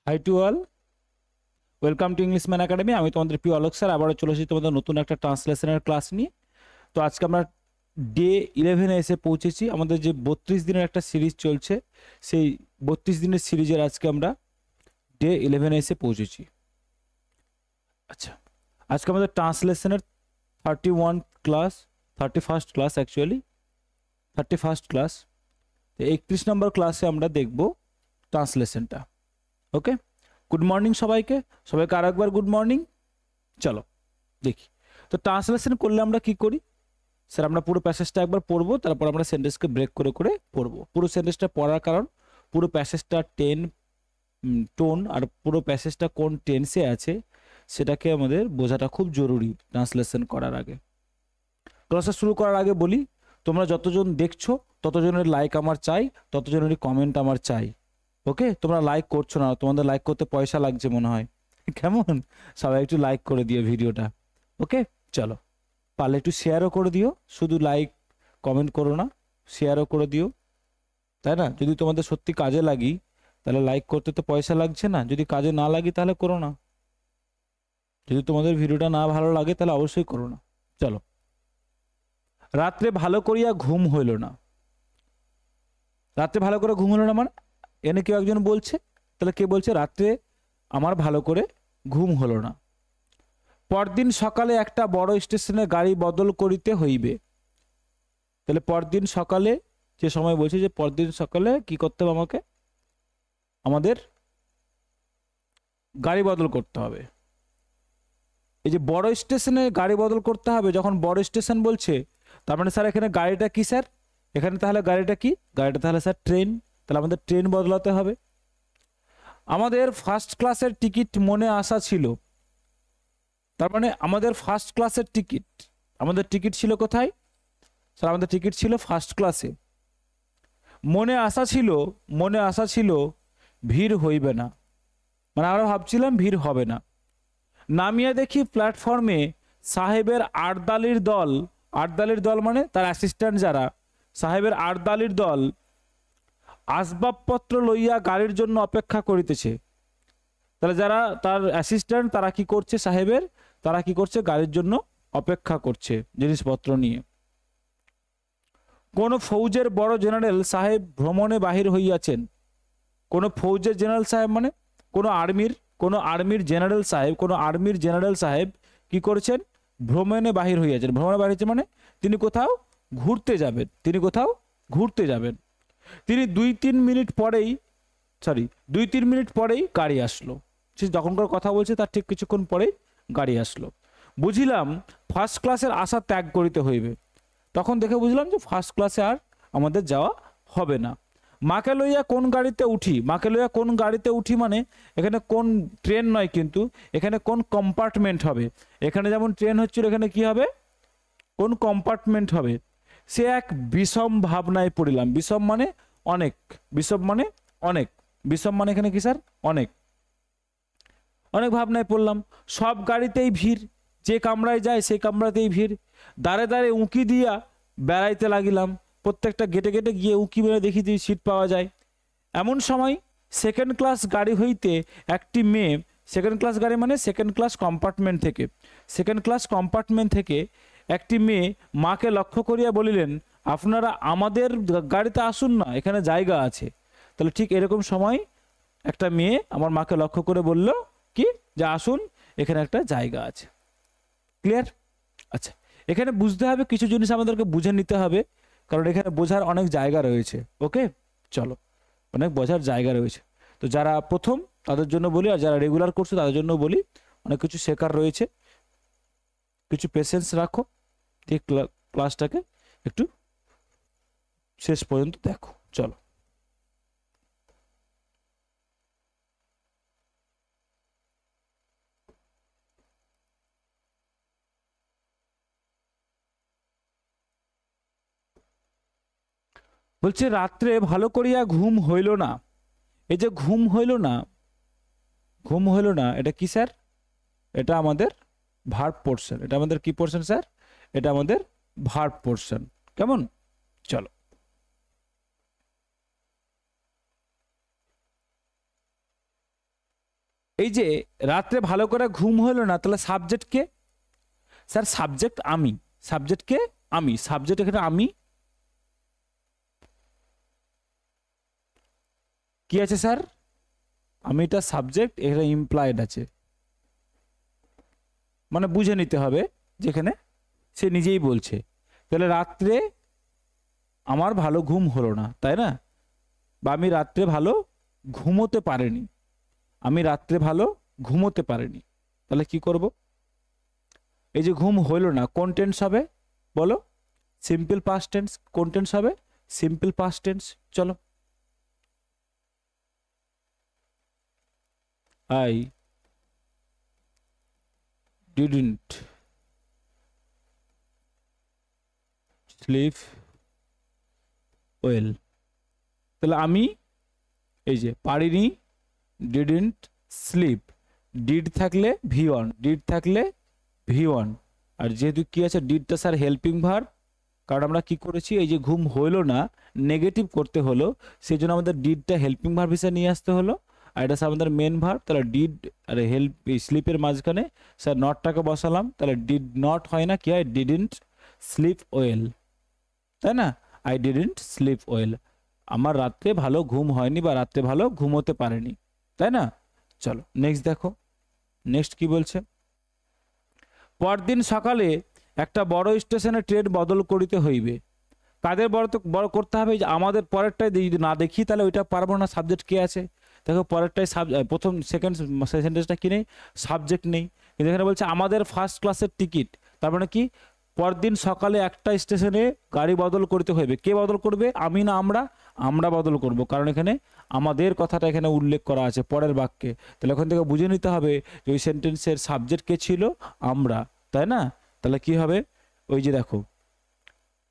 High to all, welcome to English Man Academy. আমি তোমাদের প্রিয় অলোক স্যার, আবারও চলে এসেছি তোমাদের নতুন একটা ট্রান্সলেশনের ক্লাস নিয়ে। তো আজকে আমরা ডে 11-এ এসে পৌঁছেছি। আমাদের যে 32 দিনের একটা সিরিজ চলছে, সেই 32 দিনের সিরিজের আজকে আমরা ডে 11-এ এসে পৌঁছেছি। আচ্ছা, আজকে আমাদের ট্রান্সলেশনের 31 class, 31st class, actually 31st class. 31 নম্বর ক্লাসে আমরা দেখব ট্রান্সলেশনটা। ওকে, গুড মর্নিং সবাইকে, সবাইকে আর একবার গুড মর্নিং। চলো দেখি তো ট্রান্সলেশন করলে আমরা কি করি স্যার। আমরা পুরো প্যাসেজটা একবার পড়বো, তারপর আমরা সেন্টেন্সকে ব্রেক করে করে পড়বো। পুরো সেন্টেন্সটা পড়ার কারণ পুরো প্যাসেজটা টোন আর পুরো প্যাসেজটা কোন টেন্সে আছে সেটাকে আমাদের বোঝাটা খুব জরুরি ট্রান্সলেশন করার আগে। ক্লাসটা শুরু করার আগে বলি, তোমরা যতজন দেখছো ততজনের লাইক আমার চাই, ততজনেরই কমেন্ট আমার চাই। ওকে, তোমরা লাইক করছো না, তোমাদের লাইক করতে পয়সা লাগছে মনে হয়। কেমন, সবাই একটু লাইক করে দিও ভিডিওটা। ওকে, চলো, পারলে একটু শেয়ারও করে দিও, শুধু লাইক কমেন্ট করো না, শেয়ারও করে দিও, তাই না? যদি তোমাদের সত্যি কাজে লাগি তাহলে লাইক করতে তো পয়সা লাগছে না, যদি কাজে না লাগি তাহলে করো না। যদি তোমাদের ভিডিওটা না ভালো লাগে তাহলে অবশ্যই করো না। চলো, রাত্রে ভালো করিয়া ঘুম হইল না। রাত্রে ভালো করে ঘুম হলো না মানে এনে কেউ একজন বলছে, তাহলে কে বলছে? রাত্রে আমার ভালো করে ঘুম হলো না। পরদিন সকালে একটা বড় স্টেশনে গাড়ি বদল করিতে হইবে। তাহলে পরদিন সকালে যে সময় বলছে, যে পরদিন সকালে কি করতে হবে? আমাদের গাড়ি বদল করতে হবে। এই যে বড় স্টেশনে গাড়ি বদল করতে হবে, যখন বড় স্টেশন বলছে তার মানে স্যার এখানে গাড়িটা কি স্যার? এখানে তাহলে গাড়িটা কি? গাড়িটা তাহলে স্যার ট্রেন। তাহলে আমাদের ট্রেন বদলাতে হবে। আমাদের ফার্স্ট ক্লাসের টিকিট মনে আসা ছিল, তার মানে আমাদের ফার্স্ট ক্লাসের টিকিট, আমাদের টিকিট ছিল কোথায় স্যার? আমাদের টিকিট ছিল ফার্স্ট ক্লাসে। মনে আশা ছিল ভিড় হইবে না, মানে আমরা ভাবছিলাম ভিড় হবে না। নামিয়ে দেখি প্ল্যাটফর্মে সাহেবের আটদালির দল, আটদালির দল মানে তার অ্যাসিস্ট্যান্ট যারা, সাহেবের আটদালির দল আসবাবপত্র লইয়া গাড়ির জন্য অপেক্ষা করিতেছে। তাহলে যারা তার অ্যাসিস্ট্যান্ট তারা কি করছে? সাহেবের, তারা কি করছে? গাড়ির জন্য অপেক্ষা করছে জিনিসপত্র নিয়ে। কোন ফৌজের বড় জেনারেল সাহেব ভ্রমণে বাহির হইয়াছেন। কোন ফৌজের জেনারেল সাহেব মানে কোন আর্মির জেনারেল সাহেব কি করেছেন? ভ্রমণে বাহির হইয়াছেন। ভ্রমণে বাহির হয়েছে মানে তিনি কোথাও ঘুরতে যাবেন, তিনি 2-3 মিনিট পরেই গাড়ি আসলো। সে যখনকার কথা বলছে তার ঠিক কিছুক্ষণ পরেই গাড়ি আসলো। বুঝিলাম ফার্স্ট ক্লাসের আশা ত্যাগ করিতে হইবে। তখন দেখে বুঝলাম যে ফার্স্ট ক্লাসে আর আমাদের যাওয়া হবে না। মাকে লইয়া কোন গাড়িতে উঠি মানে এখানে কোন ট্রেন নয়, কিন্তু এখানে কোন কম্পার্টমেন্ট হবে। এখানে যেমন ট্রেন হচ্ছিল, এখানে কি হবে? কোন কম্পার্টমেন্ট হবে। সে এক বিষম ভাবনায় পড়িলাম। বিষম মানে অনেক, বিষম মানে এখানে কি স্যার? অনেক ভাবনায় পড়লাম। সব গাড়িতেই ভিড়, যে কামরায় যায় সেই কামরাতেই ভিড়। দাঁড়ে দাঁড়ে উঁকি দিয়া বেড়াইতে লাগিলাম। প্রত্যেকটা গেটে গেটে গিয়ে উঁকি মেরে দেখি যে সিট পাওয়া যায়। এমন সময় সেকেন্ড ক্লাস গাড়ি হইতে একটি মেয়ে, সেকেন্ড ক্লাস গাড়ি মানে সেকেন্ড ক্লাস কম্পার্টমেন্ট থেকে একটি মেয়ে মাকে লক্ষ্য করিয়া বলিলেন, আপনারা আমাদের গাড়িতে আসুন না, এখানে জায়গা আছে। তাহলে ঠিক এরকম সময় একটা মেয়ে আমার মাকে লক্ষ্য করে বলল কি, যে আসুন, এখানে একটা জায়গা আছে। ক্লিয়ার? আচ্ছা, এখানে বুঝতে হবে কিছু জিনিস, আমাদেরকে বুঝে নিতে হবে, কারণ এখানে বোঝার অনেক জায়গা রয়েছে। ওকে, চলো, অনেক বোঝার জায়গা রয়েছে। তো যারা প্রথম তাদের জন্য বলি, আর যারা রেগুলার করছে তাদের জন্য বলি, অনেক কিছু শেখার রয়েছে। কিছু পেশেন্স রাখো, দিয়ে ক্লাসটাকে একটু শেষ পর্যন্ত দেখো। চলো, বলছে রাত্রে ভালো করিয়া ঘুম হইল না। এই যে ঘুম হইল না, এটা কি স্যার? এটা আমাদের ভার্ব পোর্শন। এটা আমাদের কি পোর্শন স্যার? এটা আমাদের ভার্ব পোর্শন। কেমন? চলো, এই যে রাত্রে ভালো করে ঘুম হলো না, তাহলে সাবজেক্ট কে? স্যার সাবজেক্ট আমি। সাবজেক্ট কে? আমি। সাবজেক্ট এখানে আমি। কি আছে স্যার? আমিটা সাবজেক্ট, এখানে ইমপ্লয়েড আছে, মানে বুঝে নিতে হবে যেখানে সে নিজেই বলছে। তাহলে রাত্রে আমার ভালো ঘুম হলো না, তাই না? বা আমি রাত্রে ভালো ঘুমোতে পারিনি, আমি রাত্রে ভালো ঘুমোতে পারিনি। তাহলে কি করব? এই যে ঘুম হলো না, কোন টেন্স হবে বলো? Simple past tense. কোন টেন্স হবে? Simple past tense. চলো, আই ডিডন্ট স্লিপ ওয়েল। তাহলে আমি এই যে পারিনি, ডিডন্ট স্লিপ, ডিড থাকলে ভি ওয়ান, ডিড থাকলে ভি ওয়ান। আর যেহেতু কি আছে, ডিডটা স্যার হেল্পিং ভার্ব, কারণ আমরা কি করেছি, এই যে ঘুম হলো না নেগেটিভ করতে হলো, সেই জন্য আমাদের ডিডটা হেল্পিং ভার্ব হিসেবে নিয়ে আসতে হলো। আর এটা স্যার আমাদের মেন ভার্ব। তাহলে ডিড আর হেল্প, স্লিপের মাঝখানে স্যার নটটাকে বসালাম, তাহলে ডিড নট হয় না, কি হয়? ডিডন্ট স্লিপ ওয়েল, তাই না? আই ডিডন্ট স্লিপ ওয়েল, আমার রাত্রে ভালো ঘুম হয়নি বা রাত্রে ভালো ঘুমোতে পারেনি, তাই না? চলো নেক্সট দেখো, নেক্সট কি বলছে। পরদিন সকালে একটা বড় স্টেশনে ট্রেন বদল করিতে হইবে। কাদের বড় করতে হবে? যে আমাদের পরেরটাই যদি না দেখি তাহলে ওইটা পারবো না। সাবজেক্ট কে আছে দেখো, পরেরটাই প্রথম সেকেন্ড সেন্টেন্সটা কি নেই? সাবজেক্ট নেই। কিন্তু এখানে বলছে আমাদের ফার্স্ট ক্লাসের টিকিট, তার মানে কি? পরদিন সকালে একটা স্টেশনে গাড়ি বদল করতে হইবে। কে বদল করবে? আমি না আমরা? আমরা বদল করব, কারণ এখানে আমাদের কথাটা এখানে উল্লেখ করা আছে পরের বাক্যে। তাহলে ওখান থেকে বুঝে নিতে হবে যে ওই সেন্টেন্সের সাবজেক্ট কে ছিল? আমরা, তাই না? তাহলে কি হবে? ওই যে দেখো,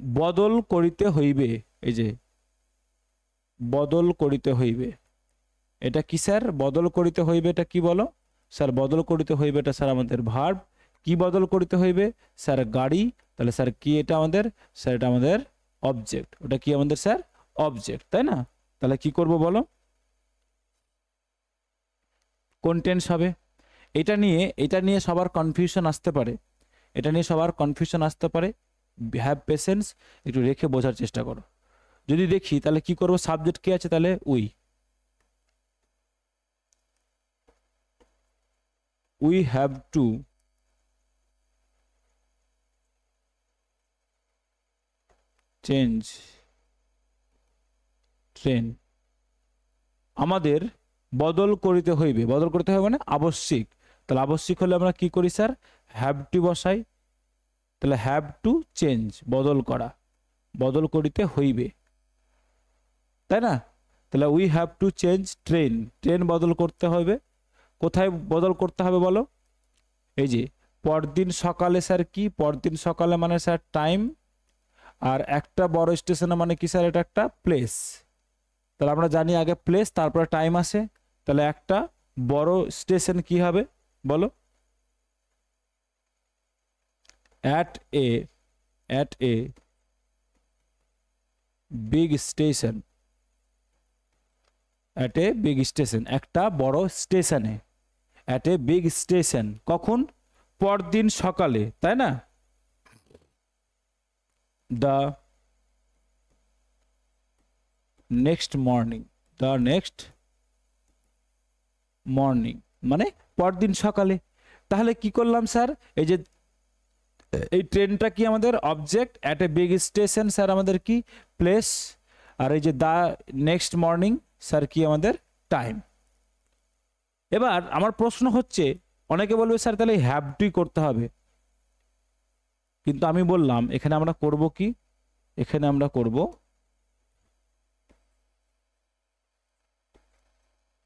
বদল করিতে হইবে, এই যে বদল করিতে হইবে, এটা কি স্যার? বদল করিতে হইবে, এটা কি বলো স্যার? বদল করিতে হইবে, এটা স্যার আমাদের ভার্ব। কি বদল করিতে হইবে? স্যার গাড়ি। তাহলে স্যার কি এটা আমাদের? স্যার এটা আমাদের অবজেক্ট। ওটা কি আমাদের স্যার? অবজেক্ট, তাই না? তাহলে কি করব বলো? কোন টেন্স হবে? এটা নিয়ে সবার কনফিউশন আসতে পারে, এটা নিয়ে সবার কনফিউশন আসতে পারে। হ্যাভ পেশেন্স, একটু রেখে বোঝার চেষ্টা করো। যদি দেখি তাহলে কি করব? সাবজেক্ট কে আছে? তাহলে we have to change train. আমাদের বদল করিতে হইবে, বদল করতে হবে মানে আবশ্যিক। তাহলে আবশ্যিক হলে আমরা কি করি স্যার? হ্যাভ টু বসাই। তাহলে হ্যাভ টু চেঞ্জ, বদল করা, বদল করিতে হইবে, তাই না? তাহলে we have to change train, train বদল করতে হবে। কোথায় বদল করতে হবে বলো? এই যে পরদিন সকালে, স্যার কি? পরদিন সকালে মানে স্যার টাইম, আর একটা বড় স্টেশনে মানে কি স্যার? এটা একটা প্লেস। তাহলে আমরা জানি আগে প্লেস তারপরে টাইম আসে। তাহলে একটা বড় স্টেশন কি হবে বলো? at a big station, at a big station, একটা বড় স্টেশনে, at a big station, কখন? পরদিন সকালে, তাই না? the next morning, the next morning মানে পরদিন সকালে। তাহলে কি করলাম স্যার? এই যে এই ট্রেনটা কি আমাদের object, at a big station sir আমাদের কি? প্লেস। আর এই যে দা নেক্সট মর্নিং স্যার কি আমাদের? টাইম। এবার আমার প্রশ্ন হচ্ছে, অনেকে বলবে স্যার তাহলে হ্যাভ টুই করতে হবে, কিন্তু আমি বললাম এখানে আমরা করব কি? এখানে আমরা করব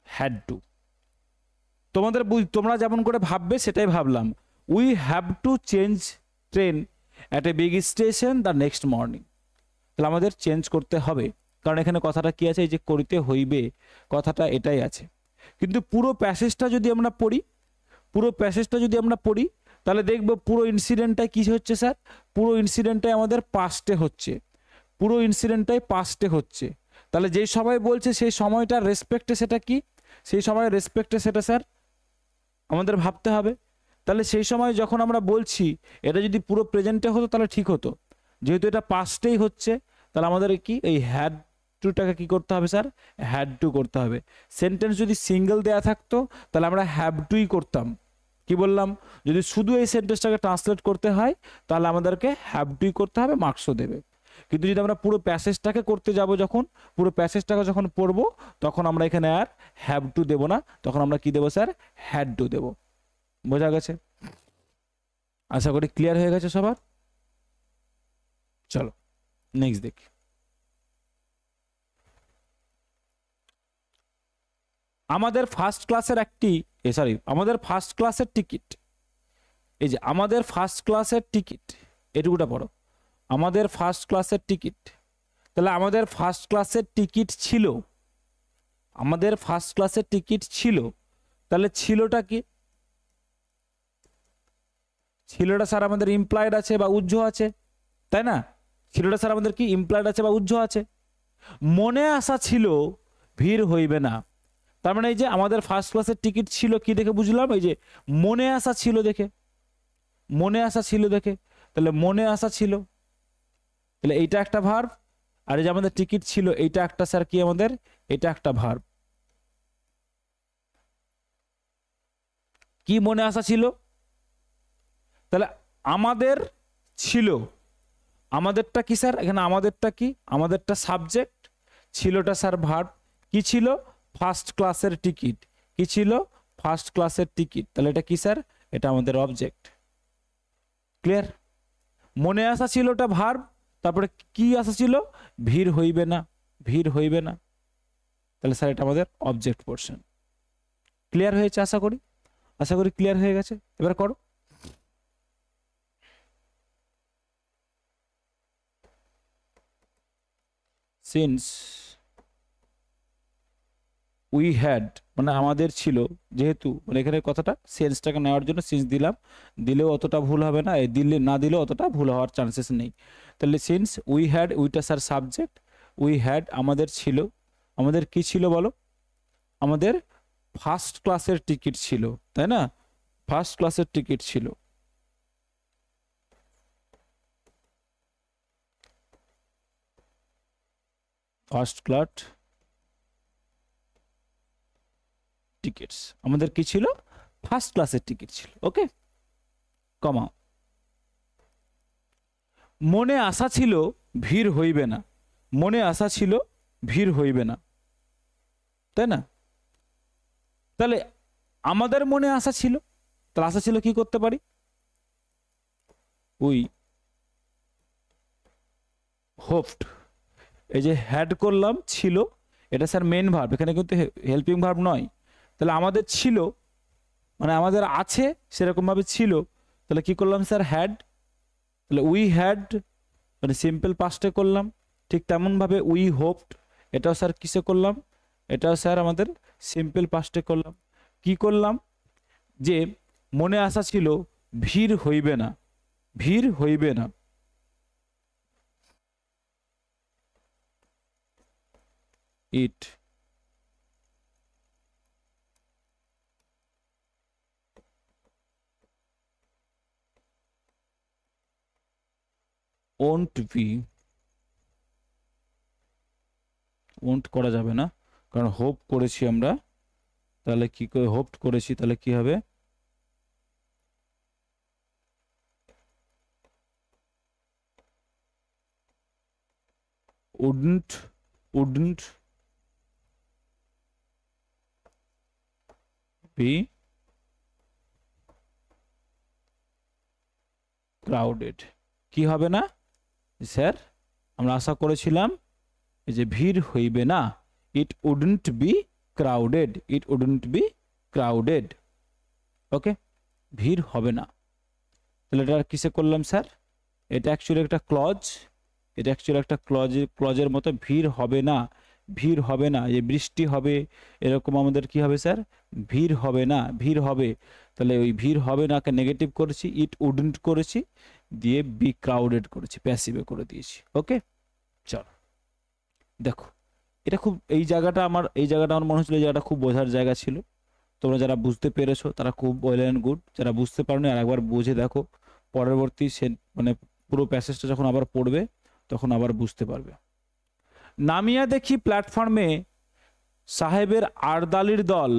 হ্যাড টু। তোমরা যেমন করে ভাববে সেটাই ভাবলাম। We have to change train at a big station the next morning. তাহলে আমাদের চেঞ্জ করতে হবে, কারণ এখানে কথাটা কি আছে? এই যে করিতে হইবে কথাটা এটাই আছে। কিন্তু পুরো প্যাসেজটা যদি আমরা পড়ি, তাহলে দেখব পুরো ইনসিডেন্টটাই কি হচ্ছে স্যার? পুরো ইনসিডেন্টটাই আমাদের পাস্টে হচ্ছে, তাহলে যেই সময় বলছে সেই সময়টার রেসপেক্টে সেটা কি? সেই সময়ের রেসপেক্টে সেটা স্যার আমাদের ভাবতে হবে। তাহলে সেই সময় যখন আমরা বলছি এটা যদি পুরো প্রেজেন্টে হতো তাহলে ঠিক হতো, যেহেতু এটা পাস্টেই হচ্ছে তাহলে আমাদের কি এই হ্যাড টুটাকে কি করতে হবে স্যার, হ্যাড টু করতে হবে। সেন্টেন্স যদি সিঙ্গেল দেয়া থাকতো তাহলে আমরা হ্যাভ টুই করতাম। কি বললাম, যদি শুধু এই সেন্টেন্সটাকে ট্রান্সলেট করতে হয় তাহলে আমাদেরকে হ্যাভ টুই করতে হবে, মার্কসও দেবে। কিন্তু যদি আমরা পুরো প্যাসেজটাকে করতে যাব, যখন পুরো প্যাসেজটাকে যখন পড়বো তখন আমরা এখানে আর হ্যাভ টু দেব না, তখন আমরা কি দেবো স্যার, হ্যাড টু দেব। বোঝা গেছে? আশা করি ক্লিয়ার হয়ে গেছে সবার। চলো নেক্সট দেখি। আমাদের ফার্স্ট ক্লাসের আমাদের ফার্স্ট ক্লাসের টিকিট, এই যে আমাদের ফার্স্ট ক্লাসের টিকিট, এটুকুটা পড়ো, আমাদের ফার্স্ট ক্লাসের টিকিট। তাহলে আমাদের ফার্স্ট ক্লাসের টিকিট ছিল, আমাদের ফার্স্ট ক্লাসের টিকিট ছিল, তাহলে ছিলটা কি, ছিলটা স্যার আমাদের ইমপ্লয়েড আছে বা উজ্জ আছে, তাই না? ছিলটা স্যার আমাদের কি ইমপ্লয়েড আছে বা উজ্জ আছে। মনে আসা ছিল ভিড় হইবে না, তার মানে এই যে আমাদের ফার্স্ট ক্লাসের টিকিট ছিল কি দেখে বুঝলাম, এই যে মনে আসা ছিল দেখে, মনে আসা ছিল দেখে, তাহলে মনে আসা ছিল, তাহলে এইটা একটা ভার্ব। আর এই যে আমাদের টিকিট ছিল এইটা একটা স্যার কি আমাদের, এটা একটা ভার্ব। কি মনে আসা ছিল, তাহলে আমাদের ছিল, আমাদেরটা কি স্যার, এখানে আমাদেরটা কি, আমাদেরটা সাবজেক্ট, ছিলটা স্যার ভার্ব। কি ছিল, ফার্স্ট ক্লাসের টিকিট, কি ছিল, ফার্স্ট ক্লাসের টিকিট, তাহলে এটা কি স্যার, এটা আমাদের অবজেক্ট। ক্লিয়ার? মনে আসা ছিল ওটা ভার্ব, তারপরে কি আসা ছিল, ভিড় হইবে না, ভিড় হইবে না, তাহলে স্যার এটা আমাদের অবজেক্ট পোর্শন। ক্লিয়ার হয়েছে আশা করি, আশা করি ক্লিয়ার হয়ে গেছে। এবার করো। সিন্স উই হ্যাড মানে আমাদের ছিল, যেহেতু মানে এখানে কথাটা সেন্সটাকে নেওয়ার জন্য সিন্স দিলাম, দিলেও অতটা ভুল হবে না, দিলে না দিলেও অতটা ভুল হওয়ার চান্সেস নেই। তাহলে সিন্স উই হ্যাড, উইটা স্যার সাবজেক্ট, উই হ্যাড আমাদের ছিল, আমাদের কি ছিল বলো, আমাদের ফার্স্ট ক্লাসের টিকিট ছিল, তাই না? ফার্স্ট ক্লাসের টিকিট ছিল। ফার্স্ট ক্লাস টিকিটস, আমাদের কি ছিল, ফার্স্ট ক্লাসের টিকিট ছিল। ওকে, কমা। মনে আশা ছিল ভিড় হইবে না, মনে আশা ছিল ভিড় হইবে না, তাই না? তাহলে আমাদের মনে আশা ছিল, তাহলে আশা ছিল কি করতে পারি, উই হোপড, এই যে হ্যাড করলাম ছিল, এটা স্যার মেন ভার্ব, এখানে কিন্তু হেল্পিং ভার্ব নয়। তাহলে আমাদের ছিল মানে আমাদের আছে সেরকম ভাবে ছিল, তাহলে কি করলাম স্যার, হ্যাড। তাহলে উই হ্যাড মানে সিম্পল পাস্টে করলাম, ঠিক তেমন ভাবে উই হোপড, এটাও স্যার কিসে করলাম, এটাও স্যার আমাদের সিম্পল পাস্টে করলাম। কি করলাম, যে মনে আসা ছিল ভিড় হইবে না, ভিড় হইবে না, ইট ওন্ট বি, ওন্ট করা যাবে না কারণ হোপ করেছি আমরা, তাহলে কি করে হোপ করেছি, তাহলে কি হবে, wouldn't, wouldn't be crowded, কি হবে না স্যার, আমরা আশা করেছিলাম এই যে ভিড় হইবে না, it wouldn't be crowded, it wouldn't be crowded। ওকে, ভিড় হবে না, তাহলে এটা কিসে করলাম স্যার, এটা অ্যাকচুয়ালি একটা ক্লজ, এটা অ্যাকচুয়ালি একটা ক্লজের মতো, ভিড় হবে না, ভিড় হবে না, যে বৃষ্টি হবে এরকম আমাদের কি হবে স্যার, ভিড় হবে না, ভিড় হবে। তাহলে ওই ভিড় হবে নাকে নেগেটিভ করেছি, ইট উডন্ট করেছি, দিয়ে বি ক্রাউডেড করেছি, প্যাসিভে করে দিয়েছি। ওকে, চলো দেখো, এটা খুব এই জায়গাটা আমার মনে হচ্ছিল এই জায়গাটা খুব বোঝার জায়গা ছিল, তোমরা যারা বুঝতে পেরেছো তারা খুব ওয়েল অ্যান্ড গুড, যারা বুঝতে পারোনি আর একবার বুঝে দেখো, পরবর্তী সে মানে পুরো প্যাসেজটা যখন আবার পড়বে তখন আবার বুঝতে পারবে। নামিয়া দেখি প্ল্যাটফর্মে সাহেবের আরদালির দল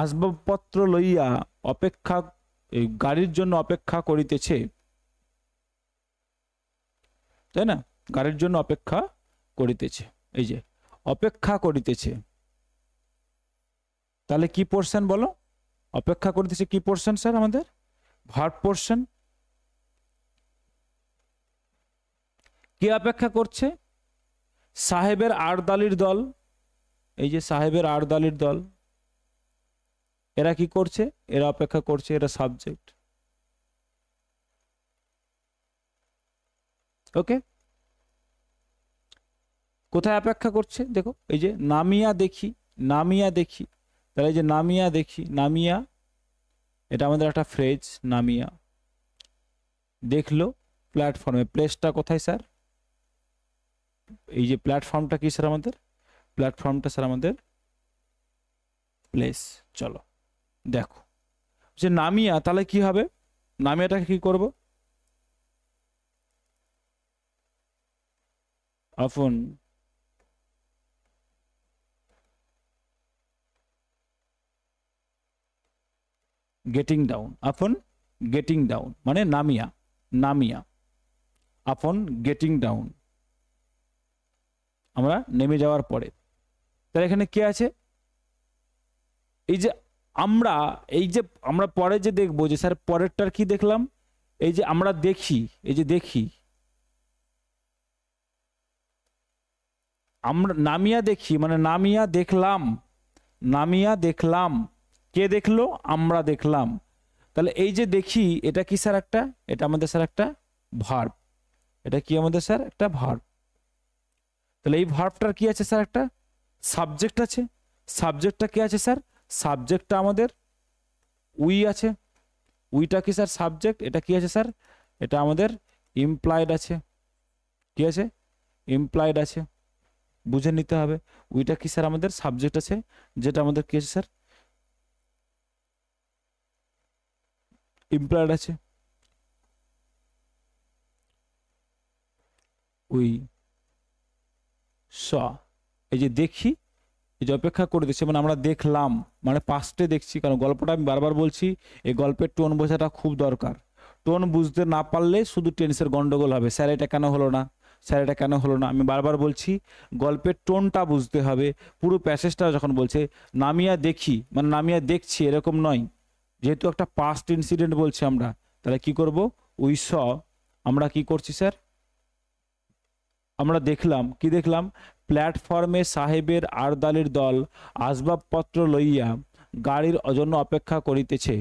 আসবাবপত্র লইয়া অপেক্ষা, এই গাড়ির জন্য অপেক্ষা করিতেছে, তাই না? গাড়ির জন্য অপেক্ষা করিতেছে, এই যে অপেক্ষা করিতেছে, তাহলে কি পোর্শন বলো? অপেক্ষা করিতেছে কি পোর্শন স্যার? আমাদের ভার্ব পোর্শন। কে অপেক্ষা করছে? সাহেবের আরদালির দল। এই যে সাহেবের আরদালির দল, এরা কি করছে? এরা অপেক্ষা করছে, এরা সাবজেক্ট। ওকে, কোথায় অপেক্ষা করছে দেখো, এই যে নামিয়া দেখি, নামিয়া দেখি, তাহলে এই যে নামিয়া দেখি, নামিয়া এটা আমাদের একটা ফ্রেজ, নামিয়া দেখলো প্ল্যাটফর্মে। প্লেসটা কোথায় স্যার? এই যে প্ল্যাটফর্মটা কি স্যার আমাদের? প্ল্যাটফর্মটা স্যার আমাদের প্লেস। চলো দেখো যে নামিয়া, তাহলে কি হবে? নামিয়াটাকে কি করব? অফন গেটিং ডাউন, আপন গেটিং ডাউন মানে নামিয়া, নামিয়া আপন গেটিং ডাউন, আমরা নেমে যাওয়ার পরে। তাহলে এখানে কে আছে? এই যে আমরা, এই যে আমরা পরে যে দেখবো যে স্যার পরেরটার কি দেখলাম, এই যে আমরা দেখি, এই যে দেখি, আমরা নামিয়া দেখি মানে নামিয়া দেখলাম, নামিয়া দেখলাম, কে দেখলো? আমরা দেখলাম। তাহলে এই যে দেখি এটা কি স্যার? একটা, এটা আমাদের স্যার একটা ভার্ব, এটা কি আমাদের স্যার? একটা ভার্ব। তাহলে এই ভার্বটার কি আছে স্যার? একটা সাবজেক্ট আছে। সাবজেক্টটা কি আছে স্যার? সাবজেক্টটা আমাদের উই আছে। উইটা কি স্যার? সাবজেক্ট। এটা কি আছে স্যার? এটা আমাদের ইমপ্লয়েড আছে। কি আছে? ইমপ্লয়েড আছে, বুঝে নিতে হবে। উইটা কি স্যার? আমাদের সাবজেক্ট আছে, যেটা আমাদের কি আছে স্যার? ইমপ্লয়েড আছে। উই স, এই যে দেখি, এই যে অপেক্ষা করে দিচ্ছে মানে আমরা দেখলাম, মানে পাস্টে দেখছি। কারণ গল্পটা আমি বারবার বলছি, এই গল্পের টোন বোঝাটা খুব দরকার। টোন বুঝতে না পারলে শুধু টেন্সের গন্ডগোল হবে, স্যার এটা কেন হলো না, স্যার এটা কেন হলো না। আমি বারবার বলছি গল্পের টোনটা বুঝতে হবে। পুরো প্যাসেজটা যখন বলছে নামিয়া দেখি মানে নামিয়া দেখছি এরকম নয়, যেহেতু একটা পাস্ট ইনসিডেন্ট বলছি আমরা, তাহলে কি করব? উই স, আমরা কি করছি স্যার? আমরা দেখলাম, কি দেখলাম? প্ল্যাটফর্মে সাহেবের আরদালির দল আসবাবপত্র লইয়া গাড়ির জন্য অপেক্ষা করিতেছে।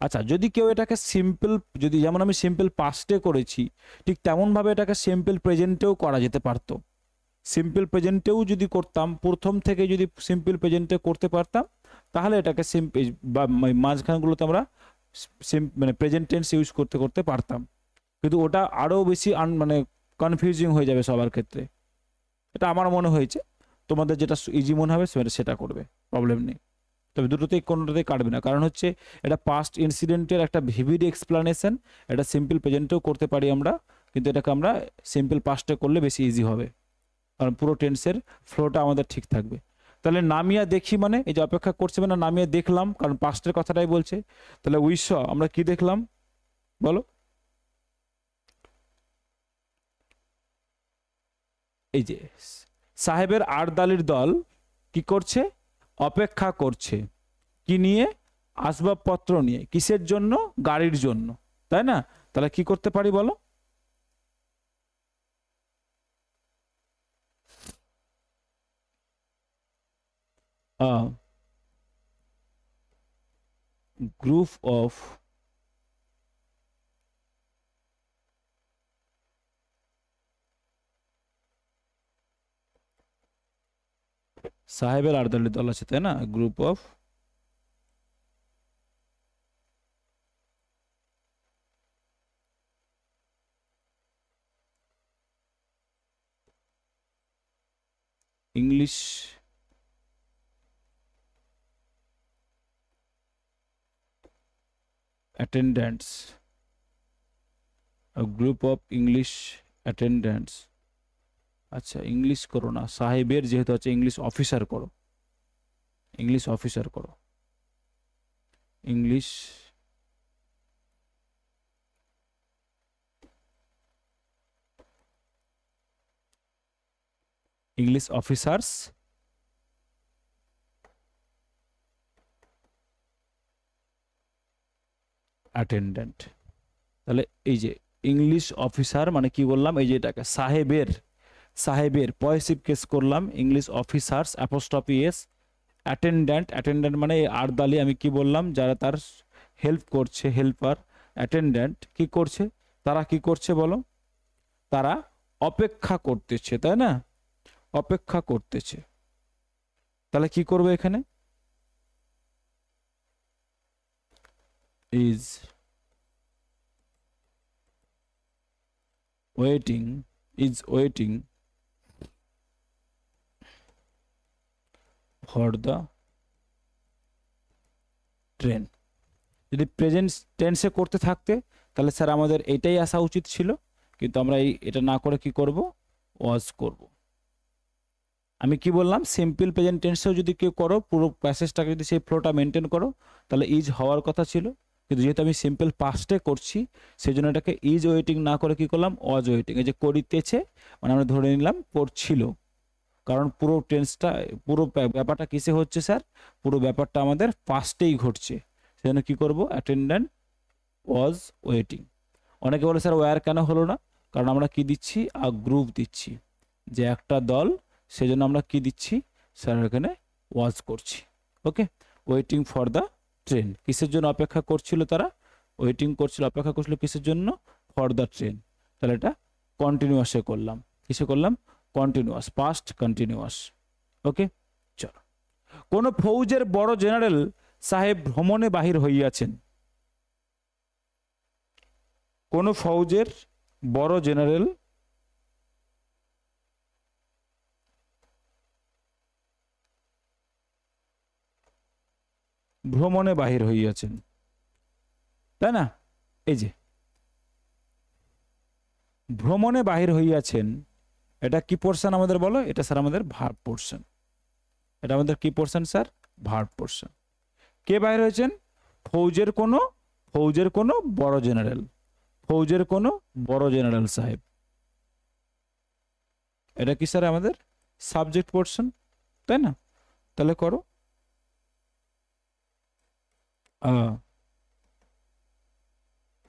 আচ্ছা, যদি কেউ এটাকে সিম্পল, যদি যেমন আমি সিম্পল পাস্টে করেছি, ঠিক তেমনভাবে এটাকে সিম্পল প্রেজেন্টেও করা যেতে পারতো। সিম্পল প্রেজেন্টেও যদি করতাম, প্রথম থেকে যদি সিম্পল প্রেজেন্টে করতে পারতাম, তাহলে এটাকে সিম্পল বা মাঝখানগুলোতে আমরা মানে প্রেজেন্ট টেন্স ইউজ করতে করতে পারতাম। কিন্তু ওটা আরও বেশি মানে কনফিউজিং হয়ে যাবে সবার ক্ষেত্রে। এটা আমার মনে হয়েছে, তোমাদের যেটা ইজি মনে হবে সেটা করবে, প্রবলেম নেই। তবে দুটোতেই কোনোটাতেই কাটবে না, কারণ হচ্ছে এটা পাস্ট ইনসিডেন্টের একটা ভিভিড এক্সপ্লানেশন। এটা সিম্পল প্রেজেন্টেও করতে পারি আমরা, কিন্তু এটাকে আমরা সিম্পল পাস্টে করলে বেশি ইজি হবে, কারণ পুরো টেন্সের ফ্লোটা আমাদের ঠিক থাকবে। তাহলে নামিয়া দেখি মানে এই যে অপেক্ষা করছে মানে নামিয়া দেখলাম, কারণ পাস্টের কথাটাই বলছে। তাহলে উইশ আমরা কি দেখলাম বলো? এই যে সাহেবের আরদালির দল কি করছে? অপেক্ষা করছে। কি নিয়ে? আসবাবপত্র নিয়ে। কিসের জন্য? গাড়ির জন্য, তাই না? তাহলে কি করতে পারি বলো? গ্রুপ অফ সাহেবের আরদালির দল আছে, তাই না? Group of English attendants, group of English attendants. আচ্ছা ইংলিশ করো না, সাহেবের যেহেতু আছে ইংলিশ অফিসার করো, ইংলিশ অফিসার করো, ইংলিশ ইংলিশ অফিসার্স অ্যাটেন্ডেন্ট। তাহলে এই যে ইংলিশ অফিসার মানে কি বললাম, এই যে এটাকে সাহেবের, সাহেবের পয়েসিভ কেস করলাম, English officers apostrophe S, attendant, attendant মানে এই আরদালি আমি কি বললাম, যারা তার হেল্প করছে, হেল্পার, অ্যাটেন্ডেন্ট কি করছে, তারা কি করছে বলো, তারা অপেক্ষা করতেছে, তাই না, অপেক্ষা করতেছে। তাহলে কি করবে এখানে, is waiting, is waiting for the train. যদি প্রেজেন্ট টেন্সে করতে থাকতে তাহলে স্যার আমাদের এটাই আসা উচিত ছিল, কিন্তু আমরা এটা না করে কি করব, ওয়াজ করব। আমি কি বললাম, সিম্পল প্রেজেন্ট টেন্সেও যদি কেউ করো, পুরো প্যাসেজটাকে যদি সেই ফ্লোটা মেনটেন করো তাহলে ইজ হওয়ার কথা ছিল, কিন্তু যেহেতু আমি সিম্পল পাস্টে করছি সেই জন্য এটাকে ইজ ওয়েটিং না করে কি করলাম, ওয়াজ ওয়েটিং। এই যে করিতেছে মানে আমরা ধরে নিলাম করছিল, কারণ পুরো টেন্সটা, পুরো ব্যাপারটা কিসে হচ্ছে স্যার, পুরো ব্যাপারটা আমাদের পাস্টেই ঘটছে, সেজন্য কি করব, অ্যাটেন্ডেন্ট ওয়াজ ওয়েটিং। অনেকে বলে স্যার ওয়্যার কেন হলো না, কারণ আমরা কি দিচ্ছি, আ গ্রুপ দিচ্ছি, যে একটা দল, সেজন্য আমরা কি দিচ্ছি স্যার, এখানে ওয়াজ করছি। ওকে, ওয়েটিং ফর দ্য ট্রেন, কিসের জন্য অপেক্ষা করছিল তারা, ওয়েটিং করছিল, অপেক্ষা করছিল কিসের জন্য, ফর দ্য ট্রেন। তাহলে এটা কন্টিনিউয়াসে করলাম, কিসে করলাম, কন্টিনিউয়াস, পাস্ট কন্টিনিউয়াস। ওকে চলো, কোন ফৌজের বড় জেনারেল সাহেব ভ্রমণে বাহির হইয়াছেন, কোন ফৌজের বড় জেনারেল ভ্রমণে বাহির হইয়াছেন, তাই না, এই যে ভ্রমণে বাহির হইয়াছেন, এটা কি পোর্শন আমাদের বলো, এটা স্যার আমাদের ভার্ব পোর্শন, এটা আমাদের কি পোর্শন স্যার, ভার্ব পোর্শন। কে বাহির হয়েছেন, ফৌজের কোনো বড় জেনারেল, ফৌজের কোনো বড় জেনারেল সাহেব, এটা কি স্যার আমাদের সাবজেক্ট পোর্শন, তাই না। তাহলে করো,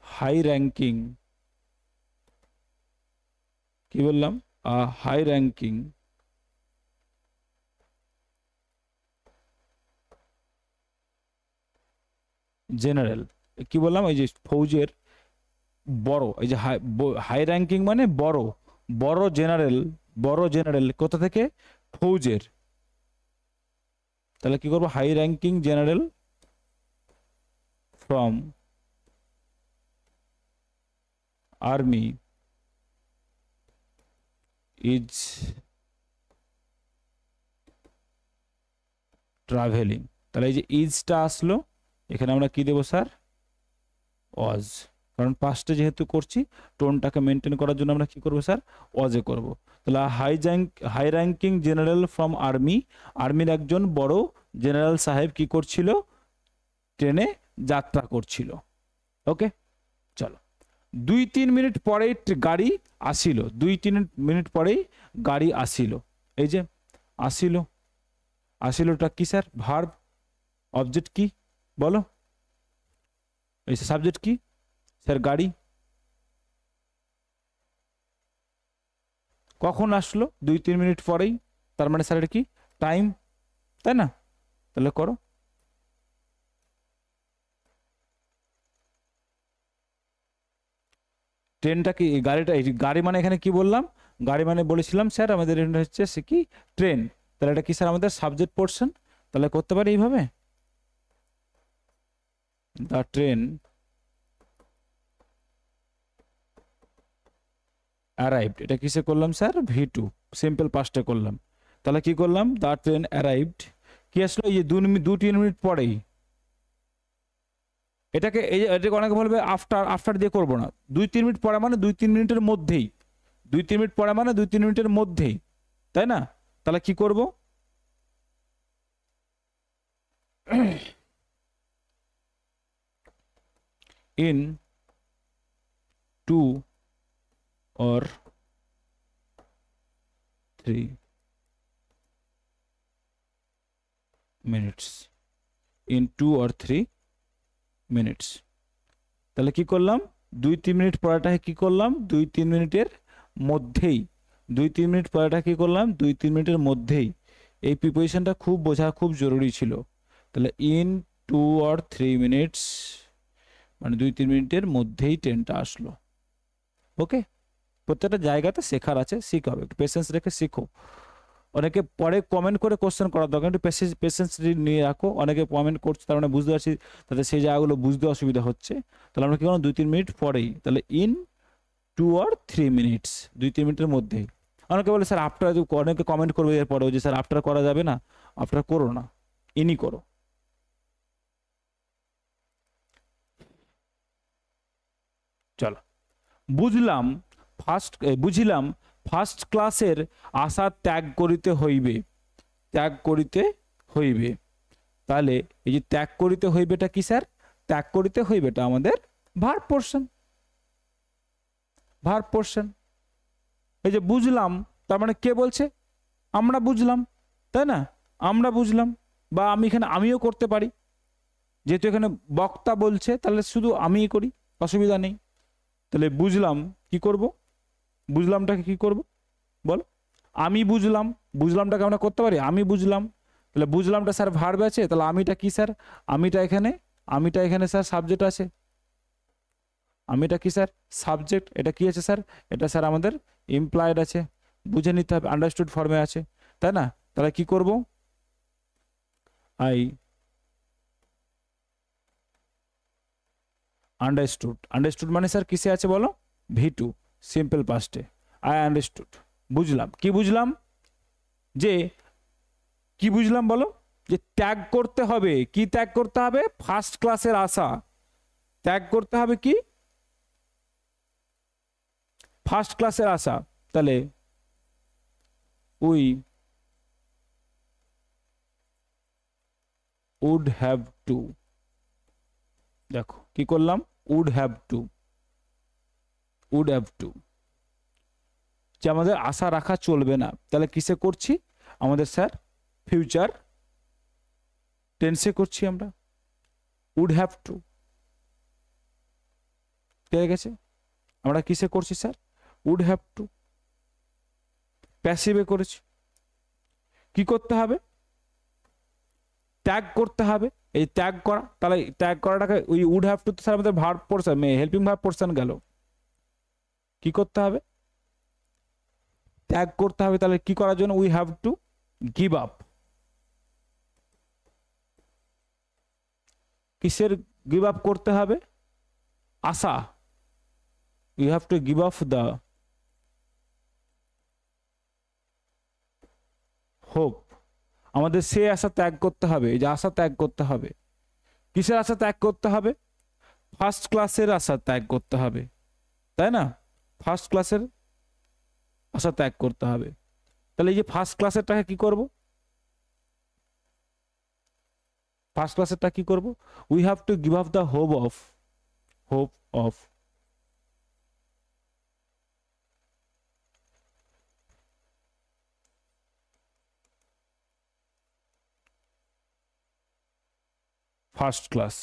হাই র্যাঙ্কিং, কি বললাম, হাই র্যাঙ্কিং জেনারেল, কি বললাম, এই যে ফৌজের বড়, এই যে হাই র্যাঙ্কিং মানে বড়, বড় জেনারেল, বড় জেনারেল কোথা থেকে, ফৌজের। তাহলে কি করবো, high ranking general from army is travelling. তাহলে এই যে ইজটা আসলো, এখানে আমরা কি দেবো স্যার, ওয়াজ, কারণ পাস্টে যেহেতু করছি টোনটাকে মেনটেন করার জন্য আমরা কি করবো স্যার, ওয়াজে করব। তাহলে high ranking general from army, আর্মির একজন বড় জেনারেল সাহেব কি করছিল, ট্রেনে যাত্রা করছিল। ওকে চলো, 2-3 মিনিট পরেই গাড়ি আসিল, 2-3 মিনিট পরেই গাড়ি আসিল, এই যে আসিল, আসিলটা কি স্যার, ভার্ব, অবজেক্ট কি বলো, এই সাবজেক্ট কি স্যার, গাড়ি। কখন আসলো, 2-3 মিনিট পরেই, তার মানে স্যার এটা কি টাইম, তাই না। তাহলে করো, ট্রেনটা কি, গাড়িটা, গাড়ি মানে এখানে কি বললাম, গাড়ি মানে বলেছিলাম স্যার আমাদের এটা হচ্ছে সে কি ট্রেন, তাহলে এটা কি স্যার আমাদের সাবজেক্ট পোর্শন। তাহলে করতে পারি এইভাবে, দ্য ট্রেন অ্যারাইভড, এটা কিসে করলাম স্যার, V2, সিম্পল পাস্টে করলাম। তাহলে কি করলাম, দ্য ট্রেন অ্যারাইভড, কি আসলো, এই যে 2-3 মিনিট পরেই, এটাকে এটাকে অনেকে বলবে আফটার, আফটার দিয়ে করবো না। 2-3 মিনিট পরে মানে 2-3 মিনিটের মধ্যেই, 2-3 মিনিট পরে মানে 2-3 মিনিটের মধ্যেই, তাই না? তাহলে কি করব? in 2 or 3 minutes, in 2 or 3 minutes। তাহলে কি করলাম? 2-3 মিনিট পরেটাকে কি করলাম? 2-3 মিনিটের মধ্যেই, 2-3 মিনিট পরেটা কি করলাম? 2-3 মিনিটের মধ্যেই। এই প্রিপোজিশনটা খুব বোঝা খুব জরুরি ছিল। তাহলে in 2 or 3 minutes মানে 2-3 মিনিটের মধ্যেই ট্রেনটা আসলো। ওকে, প্রত্যেকটা জায়গাতে শেখার আছে, শিখো, একটু পেশেন্স রেখে শিখো। অনেকে পরে কমেন্ট করে কোশ্চেন করার দরকার, একটু পেশেন্স নিয়ে রাখো। অনেকে কমেন্ট করছে, তার মানে বুঝতে পারছি তাদের সেই জায়গাগুলো বুঝতে অসুবিধা হচ্ছে। তাহলে আমরা কি করলাম? 2-3 মিনিট পরেই, তাহলে ইন 2 or 3 minutes, 2-3 মিনিটের মধ্যেই। অনেকে বলে স্যার আফটার, অনেকে কমেন্ট করবে এরপরেও যে স্যার আফটার করা যাবে না, আফটার করো না, ইনই করো। চলো, বুঝলাম ফার্স্ট ক্লাসের আশা ত্যাগ করিতে হইবে, ত্যাগ করিতে হইবে। তাহলে এই যে ত্যাগ করিতে হইবেটা কি স্যার? ত্যাগ করিতে হইবেটা আমাদের ভার্ব পোরশন, ভার্ব পোরশন। এই যে বুঝলাম, তার মানে কে বলছে? আমরা বুঝলাম, তাই না? আমরা বুঝলাম, বা আমি এখানে আমিও করতে পারি, যেহেতু এখানে বক্তা বলছে তাহলে শুধু আমিই করি, অসুবিধা নেই। তাহলে বুঝলাম, কি করব? বুঝলামটাকে কি করব বলো? আমি বুঝলাম, বুঝলামটাকে আমরা করতে পারি আমি বুঝলাম। তাহলে বুঝলামটা স্যার ভার্ব আছে, তাহলে আমিটা কি স্যার? আমিটা এখানে স্যার সাবজেক্ট আছে, আমিটা কি স্যার? সাবজেক্ট। এটা কি আছে স্যার? এটা স্যার আমাদের ইমপ্লয়েড আছে, বুঝে নিতে হবে, আন্ডারস্টুড ফর্মে আছে, তাই না? তাহলে কি করব? I understood. আন্ডারস্টুড মানে স্যার কিসে আছে বলো? V2, simple পাস্টে। আই আন্ডারস্টুড, বুঝলাম। কি বুঝলাম? যে কি বুঝলাম বলো? যে ত্যাগ করতে হবে। কি ত্যাগ করতে হবে? ফার্স্ট ক্লাসের আশা ত্যাগ করতে হবে। কি? ফার্স্ট ক্লাসের আশা। তাহলে উই উড হ্যাভ টু, দেখো কি করলাম? Would have to, would have to. যে আমাদের আশা রাখা চলবে না, তাহলে কিসে করছি? আমাদের স্যার ফিউচার টেন্সে করছি আমরা, উড হ্যাভ টু। ঠিক আছে, আমরা কিসে করছি স্যার? Would have to. প্যাসিভে করেছি। কি করতে হবে? ত্যাগ করতে হবে। এই ত্যাগ করা, তাহলে ত্যাগ করাটাকে ওই উড হ্যাভ টু স্যার আমাদের verb portion, helping verb portion গেল। কি করতে হবে? ত্যাগ করতে হবে। তাহলে কি করার জন্য? We have to give up. কিসের গিভ আপ করতে হবে? আশা। You have to give up the hope. আমাদের সে আশা ত্যাগ করতে হবে, এই যে আশা ত্যাগ করতে হবে। কিসের আশা ত্যাগ করতে হবে? ফার্স্ট ক্লাসের আশা ত্যাগ করতে হবে, তাই না? ফার্স্ট ক্লাসের আশা ত্যাগ করতে হবে। তাহলে এই যে ফার্স্ট ক্লাসেরটাকে কি করব? ফার্স্ট ক্লাসেরটা কি করব? We have to give up the hope of first class.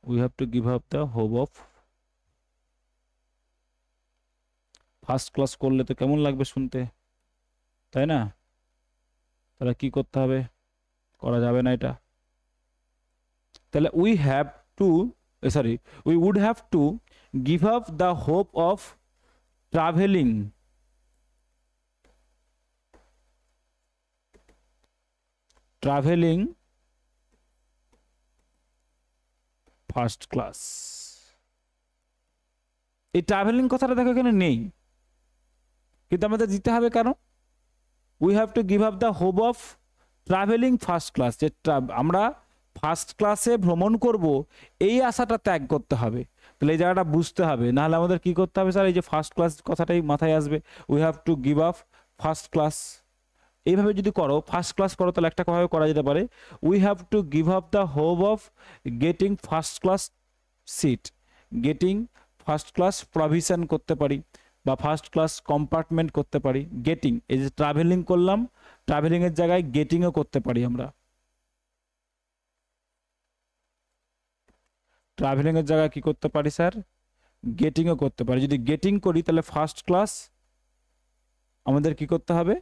we have to give up the hope of first class. করলে তো কেমন লাগবে শুনতে, তাই না? তাহলে কি করতে হবে? করা যাবে না এটা। তাহলে we have to, sorry, we would have to give up the hope of travelling first class. এই ট্রাভেলিং কথাটা দেখো এখানে নেই, কিন্তু আমাদের দিতে হবে। কেন? We have to give up the hope of travelling first class, যে আমরা ফার্স্ট ক্লাসে ভ্রমণ করব এই আশাটা ত্যাগ করতে হবে। তাহলে এই জায়গাটা বুঝতে হবে, নাহলে আমাদের কি করতে হবে স্যার, এই যে ফার্স্ট ক্লাস কথাটাই মাথায় আসবে, we have to give up first class. এইভাবে যদি করো, ফার্স্ট ক্লাস করো, তাহলে একটা ভাবে করা যেতে পারে, we have to give up the hope of getting first class seat, getting first class provision করতে পারি, বা ফার্স্ট ক্লাস কম্পার্টমেন্ট করতে পারি। গেটিং, এই যে ট্রাভেলিং করলাম, ট্রাভেলিং এর জায়গায় গেটিংও করতে পারি আমরা। ট্রাভেলিং এর জায়গায় কি করতে পারি স্যার, গেটিংও করতে পারি। যদি গেটিং করি তাহলে ফার্স্ট ক্লাস আমাদের কি করতে হবে,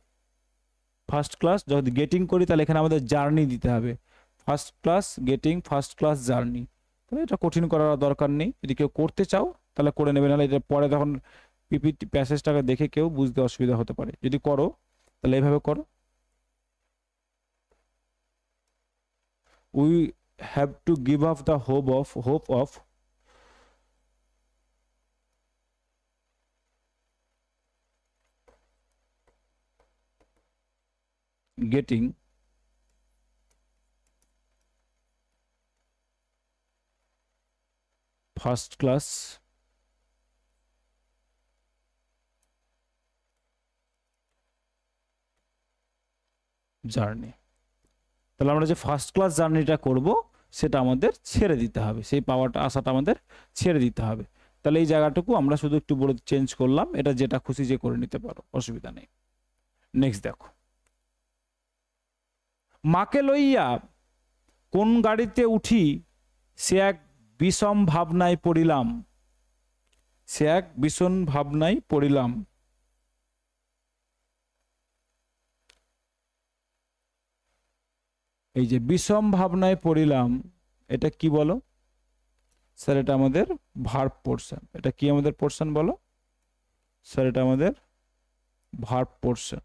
ফার্স্ট ক্লাস। যদি গেটিং করি তাহলে এখানে আমাদের জার্নি দিতে হবে, first class getting first class journey. তাহলে এটা কঠিন করার দরকার নেই, যদি কেউ করতে চাও তাহলে করে নেবে, নাহলে এটা পরে তখন পিপিটি প্যাসেজটাকে দেখে কেউ বুঝতে অসুবিধা হতে পারে। যদি করো তাহলে এইভাবে করো, we have to give up the hope of getting first class journey. তাহলে আমরা যে ফার্স্ট ক্লাস জার্নিটা করব সেটা আমাদের ছেড়ে দিতে হবে, সেই পাওয়াটা আশাটা আমাদের ছেড়ে দিতে হবে। তাহলে এই জায়গাটুকু আমরা শুধু একটু বড় চেঞ্জ করলাম, এটা যেটা খুশি যে করে নিতে পারো, অসুবিধা নেই। নেক্সট দেখো, মাকে লইয়া কোন গাড়িতে উঠি সে এক বিষম ভাবনায় পড়িলাম, সে এক ভীষণ ভাবনায় পড়িলাম। এই যে বিষম ভাবনায় পড়িলাম, এটা কি বলো স্যার, এটা আমাদের ভার্ব পোরশন। এটা কি আমাদের পোরশন বলো স্যার, এটা আমাদের ভার্ব পোরশন,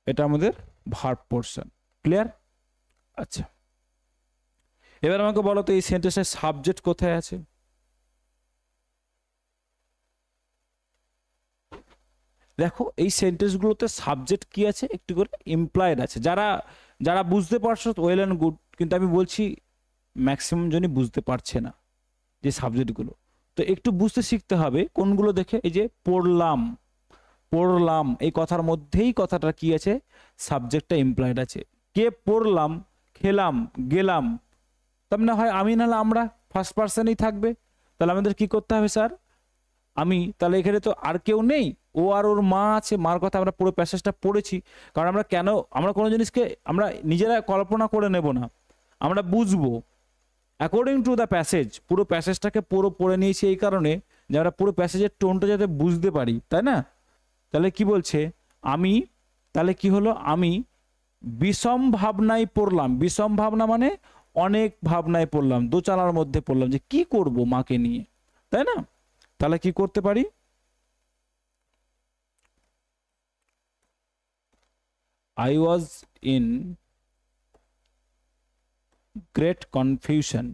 এটা আমাদের ভার্ব পোরশন। ক্লিয়ার? আচ্ছা, এবার আমাকে বলো তো এই সেন্টেন্সের সাবজেক্ট কোথায় আছে। দেখো এই সেন্টেন্সগুলোতে সাবজেক্ট কি আছে, একটু করে ইমপ্লয়েড আছে। যারা যারা বুঝতে পারছো ওয়েল অ্যান্ড গুড, কিন্তু আমি বলছি ম্যাক্সিমাম জনই বুঝতে পারছে না যে সাবজেক্টগুলো, তো একটু বুঝতে শিখতে হবে কোনগুলো দেখে। এই যে পড়লাম, পড়লাম এই কথার মধ্যেই কথাটা কি আছে, সাবজেক্টটা ইমপ্লয়েড আছে। কে পড়লাম, খেলাম, গেলাম, তবে না হয় আমি, নাহলে আমরা, ফার্স্ট পার্সনই থাকবে। তাহলে আমাদের কি করতে হবে স্যার, আমি, তাহলে এখানে তো আর কেউ নেই, ও আর ওর মা আছে, মার কথা আমরা পুরো প্যাসেজটা পড়েছি। কারণ আমরা কেন, আমরা কোনো জিনিসকে আমরা নিজেরা কল্পনা করে নেব না, আমরা বুঝবো অ্যাকর্ডিং টু দ্য প্যাসেজ। পুরো প্যাসেজটাকে পুরো পড়ে নিয়েছি এই কারণে যে আমরা পুরো প্যাসেজের টোনটা যাতে বুঝতে পারি, তাই না? তাহলে কি বলছে, আমি, তাহলে কি হলো, আমি বিষম ভাবনায় পড়লাম। বিষম ভাবনা মানে অনেক ভাবনায় পড়লাম, দোচালার মধ্যে পড়লাম যে কি করব মাকে নিয়ে, তাই না? তাহলে কি করতে পারি, I was in great confusion।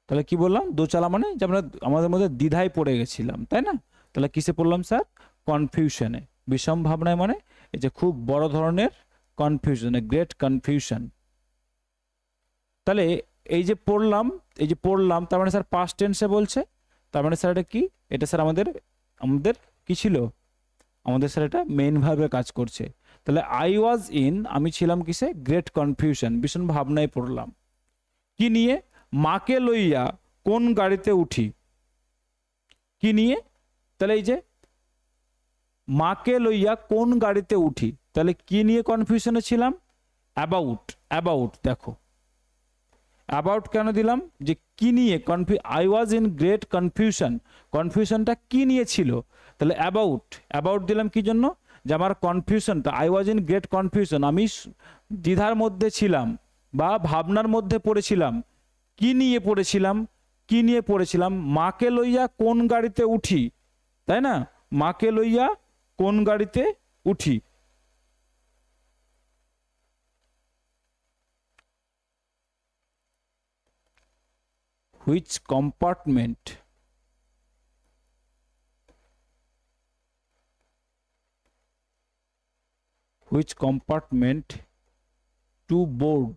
তাহলে কি বললাম, দোচালা মানে যে আমরা আমাদের মধ্যে দ্বিধায় পড়ে গেছিলাম, তাই না? তাহলে কিসে পড়লাম স্যার, কনফিউশনে। বিষম ভাবনায় মানে এই যে খুব বড় ধরনের কনফিউশনে, গ্রেট কনফিউশন। তাহলে এই যে পড়লাম, এই যে পড়লাম, তার মানে স্যার পাস্ট টেন্সে বলছে, তার মানে স্যার এটা কি, এটা স্যার আমাদের আমাদের কি ছিল, আমাদের স্যার এটা মেইন ভাবে কাজ করছে। তাহলে আই ওয়াজ ইন, আমি ছিলাম কিসে, গ্রেট কনফিউশন, ভীষণ ভাবনায় পড়লাম। কি নিয়ে, মাকে লইয়া কোন গাড়িতে উঠি, কি নিয়ে, তাহলে এই যে মাকে লইয়া কোন গাড়িতে উঠি, তাহলে কি নিয়ে কনফিউশনে ছিলাম, অ্যাবাউট। অ্যাবাউট দেখো, অ্যাবাউট কেন দিলাম, যে কি নিয়ে, I was in great confusion, কনফিউশনটা কি নিয়ে ছিল, তাহলে অ্যাবাউট। অ্যাবাউট দিলাম কি জন্য, যে আমার কনফিউশনটা, I was in great confusion, আমি দ্বিধার মধ্যে ছিলাম বা ভাবনার মধ্যে পড়েছিলাম। কি নিয়ে পড়েছিলাম, কি নিয়ে পড়েছিলাম, মাকে লইয়া কোন গাড়িতে উঠি, তাই না? মাকে লইয়া কোন গাড়িতে উঠি। Which compartment, which compartment to board,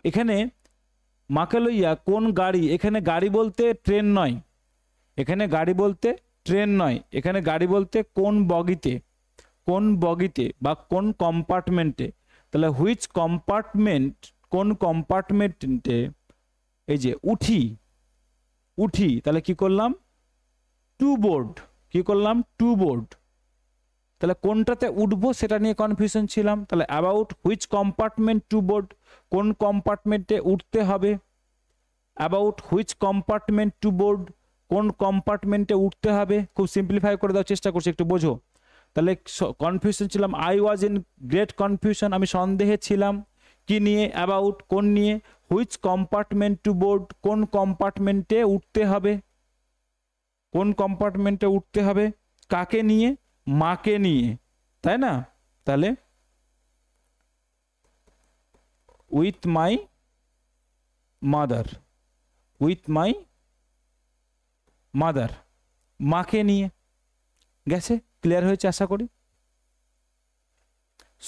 এখানে মাকে লইয়া কোন গাড়ি, এখানে গাড়ি বলতে ট্রেন নয়, এখানে গাড়ি বলতে ট্রেন নয়, এখানে গাড়ি বলতে কোন বগিতে, কোন বগিতে বা কোন কম্পার্টমেন্টে। তাহলে হুইচ কম্পার্টমেন্ট, কোন কম্পার্টমেন্টে, এই যে উঠি, উঠি তাহলে কি করলাম টু বোর্ড, কি করলাম টু বোর্ড। তাহলে কোনটাতে উঠবো সেটা নিয়ে কনফিউশন ছিলাম। তাহলে about which compartment to board, কোন কম্পার্টমেন্টে উঠতে হবে, about which compartment to board, কোন কম্পার্টমেন্টে উঠতে হবে। খুব সিম্পলিফাই করে দেওয়ার চেষ্টা করছি, একটু বোঝো। তাহলে কনফিউশন ছিলাম, I was in great confusion, আমি সন্দেহে ছিলাম কি নিয়ে, অ্যাবাউট কোন নিয়ে, হুইচ কম্পার্টমেন্ট টু বোর্ড কোন কম্পার্টমেন্টে উঠতে হবে, কোন কম্পার্টমেন্টে উঠতে হবে, কাকে নিয়ে, মাকে নিয়ে, তাই না। তাহলে with my mother, with my mother, মাকে নিয়ে। গেছে, ক্লিয়ার হয়েছে আশা করি।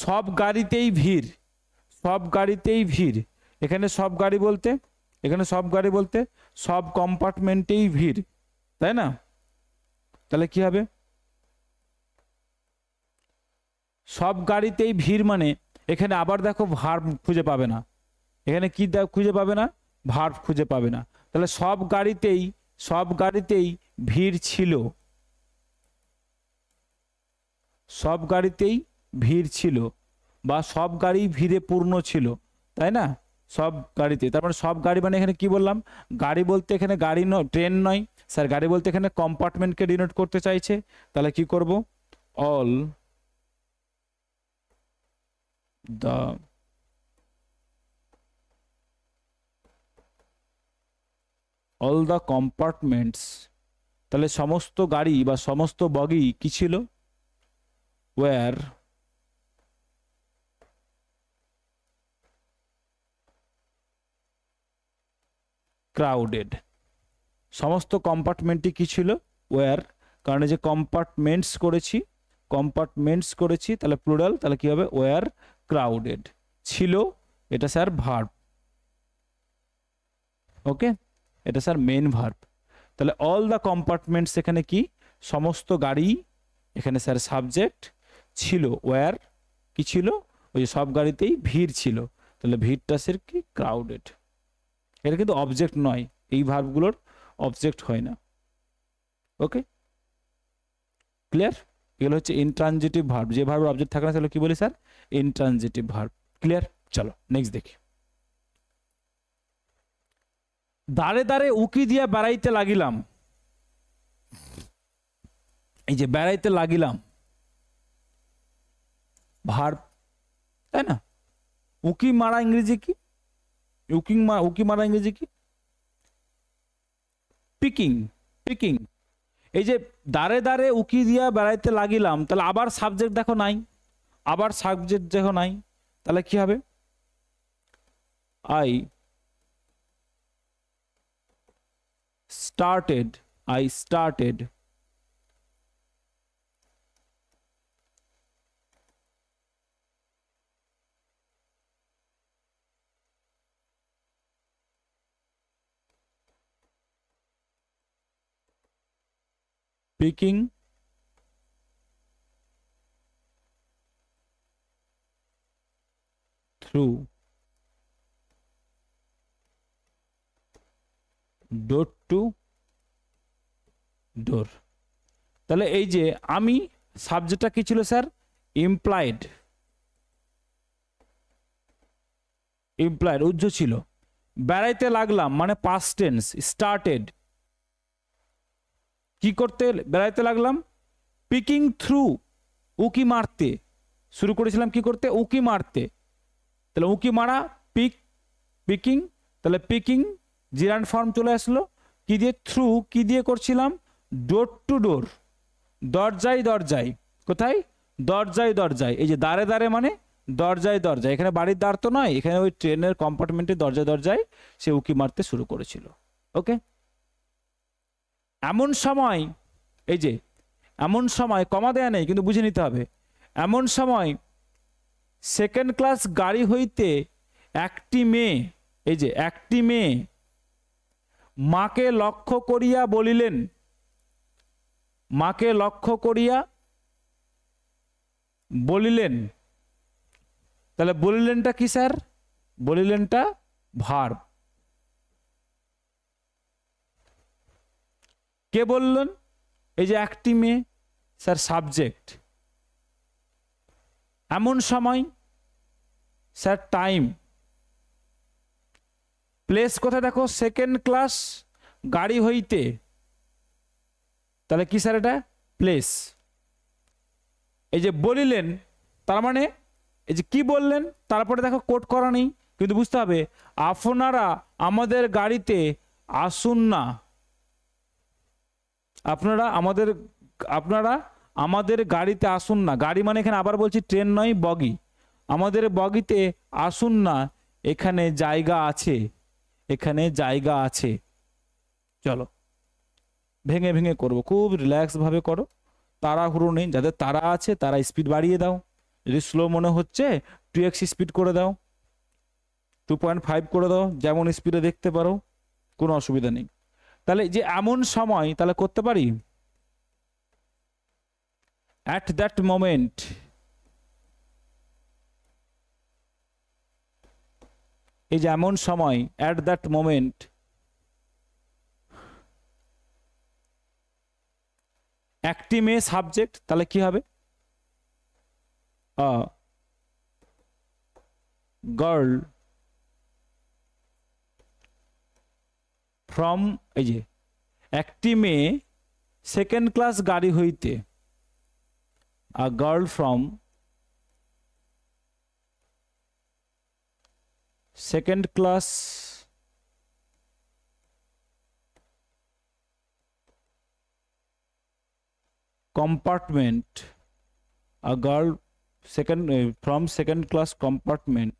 সব গাড়িতেই ভিড়, সব গাড়িতেই ভিড়, এখানে সব গাড়ি বলতে, এখানে সব গাড়ি বলতে সব কম্পার্টমেন্টেই ভিড়, তাই না। তাহলে কি হবে, সব গাড়িতেই ভিড় মানে এখানে আবার দেখো ভার্ব খুঁজে পাবে না, এখানে কি খুঁজে পাবে না, ভার্ব খুঁজে পাবে না। তাহলে সব গাড়িতেই, সব গাড়িতেই ভিড় ছিল, সব গাড়িতেই ভিড় ছিল বা সব গাড়ি ভিড়ে পূর্ণ ছিল, তাই না। সব গাড়িতে, তার মানে সব গাড়ি মানে এখানে কি বললাম, গাড়ি বলতে এখানে গাড়ি নয়, ট্রেন নয় স্যার, গাড়ি বলতে এখানে কম্পার্টমেন্টকে ডিনোট করতে চাইছে। তাহলে কি করব, all the all the compartments, তাহলে সমস্ত গাড়ি বা সমস্ত বগি কি ছিল, ওয়্যার ক্রাউডেড, সমস্ত কম্পার্টমেন্টই কি ছিল, ওয়্যার, কারণ যে কম্পার্টমেন্টস করেছি, কম্পার্টমেন্টস করেছি তাহলে প্লুরাল, তাহলে কি হবে ওয়্যার ক্রাউডেড, ছিল, এটা স্যার ভার্ব, ওকে, এটা স্যার মেইন ভার্ব। তাহলে অল দ্য কম্পার্টমেন্টস এখানে কি, সমস্ত গাড়ি, এখানে স্যার সাবজেক্ট, ছিল ওয়্যার কি ছিল, ওই সব গাড়িতেই ভিড় ছিল, তাহলে ভিড়টা স্যার কি ক্রাউডেড। এটা কিন্তু অবজেক্ট নয়, এই ভার্বগুলোর অবজেক্ট হয় না, ওকে ক্লিয়ার। এগুলো হচ্ছে ইনট্রানজিটিভ ভার্ব, যে ভার্বের অবজেক্ট থাকে না তাহলে কি বলি স্যার, ইনট্রানজিটিভ ভার্ব, ক্লিয়ার। চলো নেক্সট দেখি, দাঁড়ে দাঁড়ে উকি দিয়া বেড়াইতে লাগিলাম, এই যে বেড়াইতে লাগিলাম ভার্ব, তাই না। উকি মারা ইংরেজি কি, উকি মারা ইংরেজি কি, পিকিং, পিকিং। এই যে দাঁড়ে দাঁড়ে উকি দিয়া বেড়াইতে লাগিলাম, তাহলে আবার সাবজেক্ট দেখো নাই, আবার সাবজেক্ট দেখো নাই, তাহলে কি হবে, I started, I started picking through door to door। তাহলে এই যে আমি, সাবজেক্টটা কি ছিল স্যার, ইমপ্লয়েড, ইমপ্লয়েড উজ্জ ছিল, বেড়াইতে লাগলাম মানে পাস্ট টেন্স, স্টার্টেড, কি করতে বেড়াইতে লাগলাম, পিকিং থ্রু, উকি মারতে শুরু করেছিলাম, কি করতে, উকি মারতে, তাহলে উকি মারা, পিক, পিকিং, তাহলে পিকিং জিরান্ড ফর্ম চলে আসলো, কি দিয়ে, থ্রু, কি দিয়ে করছিলাম, ডোর টু ডোর, দরজায় দরজায়, কোথায়, দরজায় দরজায়, এই যে দাঁড়ে দাঁড়ে মানে দরজায় দরজায়, এখানে বাড়ির দ্বার তো নয়, এখানে ওই ট্রেনের কম্পার্টমেন্টে দরজায় দরজায় সে উকি মারতে শুরু করেছিল, ওকে এমন সময়, এই যে এমন সময়, কমা দেয়া নেই কিন্তু বুঝে নিতে হবে, এমন সময় সেকেন্ড ক্লাস গাড়ি হইতে একটি মেয়ে, এই যে একটি মেয়ে মাকে লক্ষ্য করিয়া বলিলেন, মাকে লক্ষ্য করিয়া বলিলেন। তাহলে বলিলেনটা কি স্যার? বলিলেনটা ভার্ব। কে বললেন? এই যে একটি মেয়ে, স্যার সাবজেক্ট। এমন সময়, স্যার টাইম। প্লেস কোথায় দেখো? সেকেন্ড ক্লাস গাড়ি হইতে, তাহলে কি স্যার এটা? প্লেস। এই যে বলিলেন, তার মানে এই যে কি বললেন, তারপরে দেখো কোট করা নেই কিন্তু বুঝতে হবে আপনারা আমাদের গাড়িতে আসুন না, আপনারা আমাদের গাড়িতে আসুন না। গাড়ি মানে এখানে আবার বলছি ট্রেন নয়, বগি। আমাদের বগিতে আসুন না, এখানে জায়গা আছে, এখানে জায়গা আছে। চলো ভেঙে ভেঙে করবো, খুব রিল্যাক্স ভাবে করো, তাড়াহুড়ো নেই। যাদের তাড়া আছে তারা স্পিড বাড়িয়ে দাও, যদি স্লো মনে হচ্ছে 2x স্পিড করে দাও, 2.5 করে দাও, যেমন স্পিডে দেখতে পারো, কোনো অসুবিধা নেই। তাহলে যে এমন সময়, তাহলে করতে পারি অ্যাট দ্যাট মোমেন্ট, এই যে এমন সময়, অ্যাট দ্যাট মোমেন্ট, একটি মেয়ে সাবজেক্ট, তাহলে কি হবে? গার্ল ফ্রম, এই যে একটি মেয়ে সেকেন্ড ক্লাস গাড়ি হইতে, a girl from second class compartment, a girl from second class compartment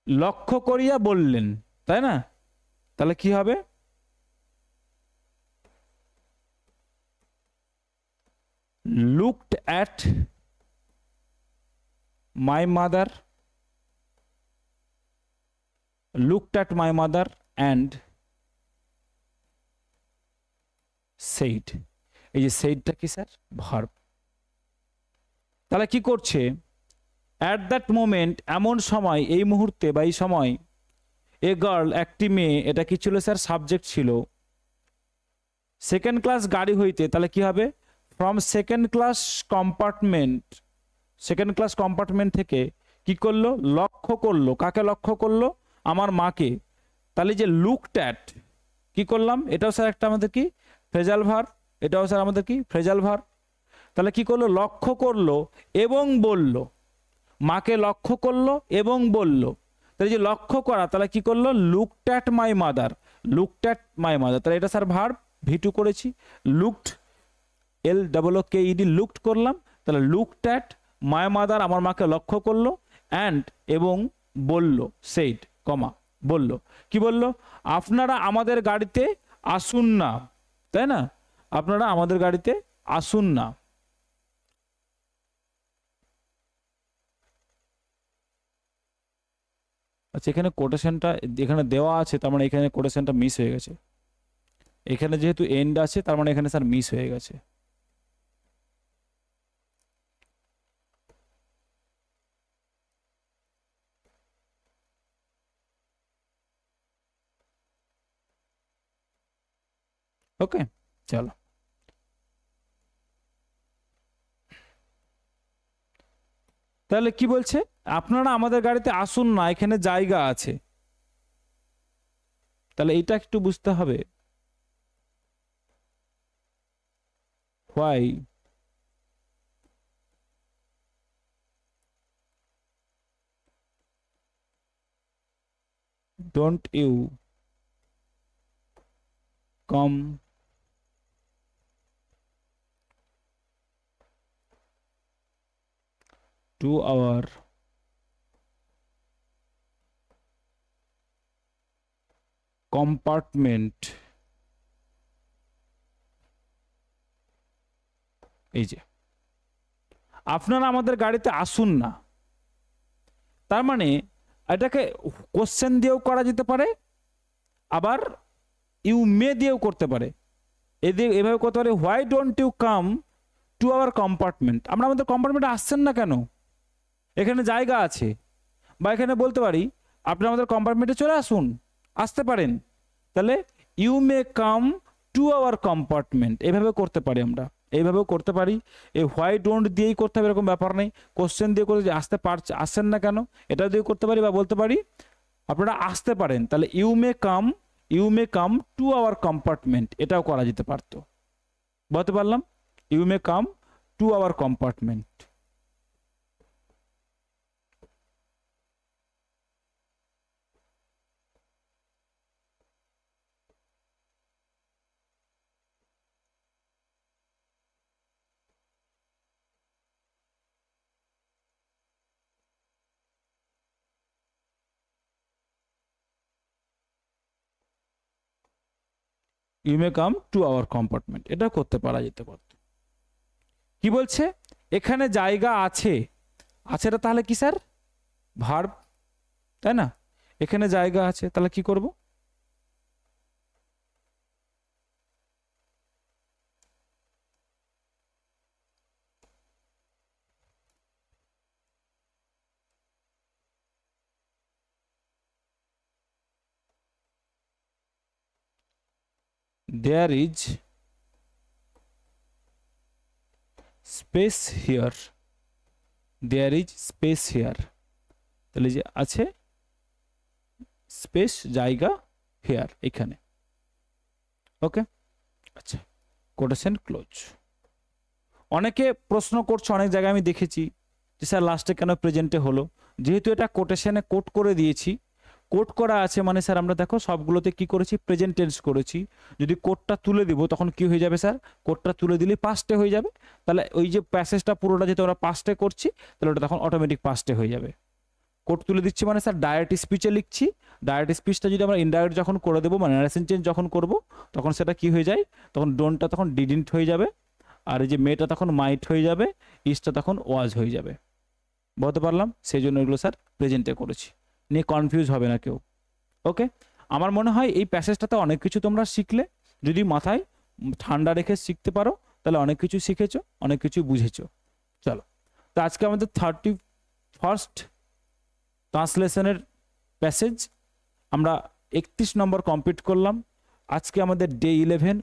লক্ষ্য করিয়া বললেন, তাই না? তাহলে কি হবে? looked at my mother, looked at my mother and said, এই যে saidটা কি স্যার? ভার্ব। তাহলে কি করছে? অ্যাট দ্যাট মোমেন্ট, এমন সময়, এই মুহূর্তে বা এই সময়, এ গার্ল, একটি মেয়ে, এটা কি ছিল স্যার? সাবজেক্ট ছিল। সেকেন্ড ক্লাস গাড়ি হইতে, তাহলে কি হবে? From second class compartment, second class compartment থেকে কি করলো? লক্ষ্য করলো। কাকে লক্ষ্য করলো? আমার মাকে। তাহলে যে লুকড অ্যাট, কি করলাম? এটাও স্যার একটা আমাদের কি ফ্রেজাল ভার্ব, এটাও স্যার আমাদের কি ফ্রেজাল ভার্ব। তাহলে কি করলো? লক্ষ্য করলো এবং বলল, মাকে লক্ষ্য করলো এবং বলল। তাহলে যে লক্ষ্য করা, তাহলে কি করলো? Looked at my mother, looked at my mother. তাহলে এটা স্যার ভার্ব, V2 করেছি। লুকড, LOOKED, লুকড করলাম। তাহলে লুকড অ্যাট মাই মাদার, আমার মাকে লক্ষ্য করলো, অ্যান্ড, এবং বলল, সেইড, কমা, বলল। কি বলল? আপনারা আমাদের গাড়িতে আসুন না, তাই না? আপনারা আমাদের গাড়িতে আসুন না। আচ্ছা, এখানে কোটেশনটা এখানে দেওয়া আছে, তার মানে এখানে কোটেশনটা মিস হয়ে গেছে। এখানে যেহেতু এন্ড আছে, তার মানে এখানে স্যার মিস হয়ে গেছে। ওকে, চলো। তাহলে কি বলছে? আপনারা আমাদের গাড়িতে আসুন না, এখানে জায়গা আছে। তাহলে এটা একটু বুঝতে হবে, why don't you come to our compartment, এই যে আপনারা আমাদের গাড়িতে আসুন না, তার মানে এটাকে কোশ্চেন দিয়েও করা যেতে পারে, আবার ইউ মে দিয়েও করতে পারে। এভাবে করতে পারে, why don't you come to our compartment, আমরা আমাদের কম্পার্টমেন্টে আসছেন না কেন, এখানে জায়গা আছে। বা এখানে বলতে পারি আপনি আমাদের কম্পার্টমেন্টে চলে আসুন, আসতে পারেন। তাহলে you may come to our compartment, এভাবে করতে পারি আমরা, এইভাবেও করতে পারি। এই হোয়াই ডোন্ট দিয়েই করতে হবে এরকম ব্যাপার নেই, কোশ্চেন দিয়ে করে যে আসছেন না কেন এটা দিয়ে করতে পারি। বা বলতে পারি আপনারা আসতে পারেন, তাহলে you may come to our compartment, এটাও করা যেতে পারতো। বলতে পারলাম you may come to our compartment. You may come to our compartment, এটা করতে পারা যেতে পারত। কি বলছে এখানে জায়গা আছে, আছেটা তাহলে কি স্যার, ভার্ব, তাই না? এখানে জায়গা আছে, তাহলে কি করব, there is space here, there is space here, তাহলে যে আছে স্পেস, জায়গা, হেয়ার, এখানে। ওকে, আচ্ছা, কোটেশন ক্লোজ। অনেকে প্রশ্ন করছে, অনেক জায়গায় আমি দেখেছি যে স্যার লাস্টে কেন প্রেজেন্টে হলো, যেহেতু এটা কোটেশনে কোট করে দিয়েছি, কোট করা আছে মানে স্যার আমরা দেখো সবগুলোতে কি করেছি, প্রেজেন্ট টেন্স করেছি। যদি কোটটা তুলে দিব তখন কি হয়ে যাবে স্যার, কোটটা তুলে দিলে পাস্টে হয়ে যাবে। তাহলে ওই যে প্যাসেজটা পুরোটা যেহেতু আমরা পাস্টে করছি, তাহলে ওটা তখন অটোমেটিক পাস্টে হয়ে যাবে। কোট তুলে দিচ্ছি মানে স্যার ডাইরেক্ট স্পিচে লিখছি, ডাইরেক্ট স্পিচটা যদি আমরা ইনডাইরেক্ট যখন করে দেবো, মানে নারেশন চেঞ্জ যখন করব, তখন সেটা কি হয়ে যায়, তখন ডোন্টটা তখন ডিডন্ট হয়ে যাবে, আর এই যে মেটা তখন মাইট হয়ে যাবে, ইসটা তখন ওয়াজ হয়ে যাবে। বলতে পারলাম, সেই জন্য এগুলো স্যার প্রেজেন্টে করেছি, নিয়ে কনফিউজ হবে না কেউ। ওকে, আমার মনে হয় এই প্যাসেজটাতে অনেক কিছু তোমরা শিখলে, যদি মাথায় ঠান্ডা রেখে শিখতে পারো তাহলে অনেক কিছু শিখেছো, অনেক কিছু বুঝেছো। চলো, তো আজকে আমাদের 31st ট্রান্সলেশনের প্যাসেজ আমরা 31 নম্বর কমপ্লিট করলাম। আজকে আমাদের ডে 11,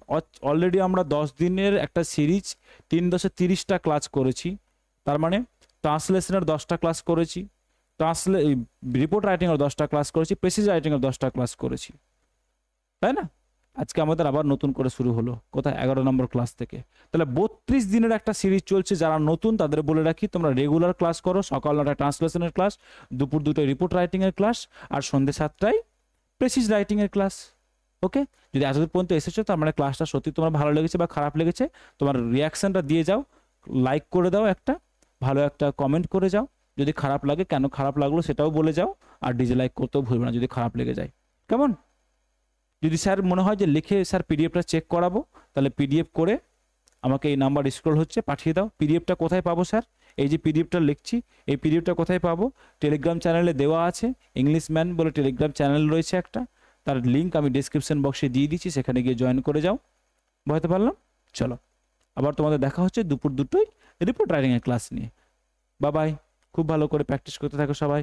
অলরেডি আমরা 10 দিনের একটা সিরিজ 3-30টা ক্লাস করেছি, তার মানে ট্রান্সলেশনের 10টা ক্লাস করেছি, রিপোর্ট রাইটিংয়ের 10টা ক্লাস করেছি, প্রেসিজ রাইটিংয়ের 10টা ক্লাস করেছি, তাই না? আজকে আমাদের আবার নতুন করে শুরু হলো কোথায়, 11 নম্বর ক্লাস থেকে। তাহলে 32 দিনের একটা সিরিজ চলছে। যারা নতুন তাদের বলে রাখি, তোমরা রেগুলার ক্লাস করো, সকাল 9টায় ট্রান্সলেশনের ক্লাস, দুপুর 2টায় রিপোর্ট রাইটিংয়ের ক্লাস, আর সন্ধ্যে 7টায় প্রেসিজ রাইটিংয়ের ক্লাস। ওকে, যদি এতদূর পর্যন্ত এসেছো তার মানে ক্লাসটা সত্যি তোমার ভালো লেগেছে বা খারাপ লেগেছে, তোমার রিয়াকশনটা দিয়ে যাও, লাইক করে দাও, একটা ভালো একটা কমেন্ট করে যাও। যদি খারাপ লাগে কেন খারাপ লাগলো সেটাও বলে যাও, আর ডিসলাইক করতেও ভুলবে না যদি খারাপ লেগে যায়, কেমন? যদি স্যার মনে হয় যে লিখে স্যার পিডিএফটা চেক করাবো, তাহলে পিডিএফ করে আমাকে এই নাম্বার স্ক্রল হচ্ছে পাঠিয়ে দাও। পিডিএফটা কোথায় পাবো স্যার, এই যে পিডিএফটা লিখছি, এই পিডিএফটা কোথায় পাবো, টেলিগ্রাম চ্যানেলে দেওয়া আছে, ইংলিশ ম্যান বলে টেলিগ্রাম চ্যানেল রয়েছে একটা, তার লিঙ্ক আমি ডিসক্রিপশন বক্সে দিয়ে দিচ্ছি, সেখানে গিয়ে জয়েন করে যাও। বুঝতে পারলাম? চলো, আবার তোমাদের দেখা হচ্ছে দুপুর 2টোয় রিপোর্ট রাইটিংয়ের ক্লাস নিয়ে। বাই বাই, খুব ভালো করে প্র্যাকটিস করতে থাকো সবাই।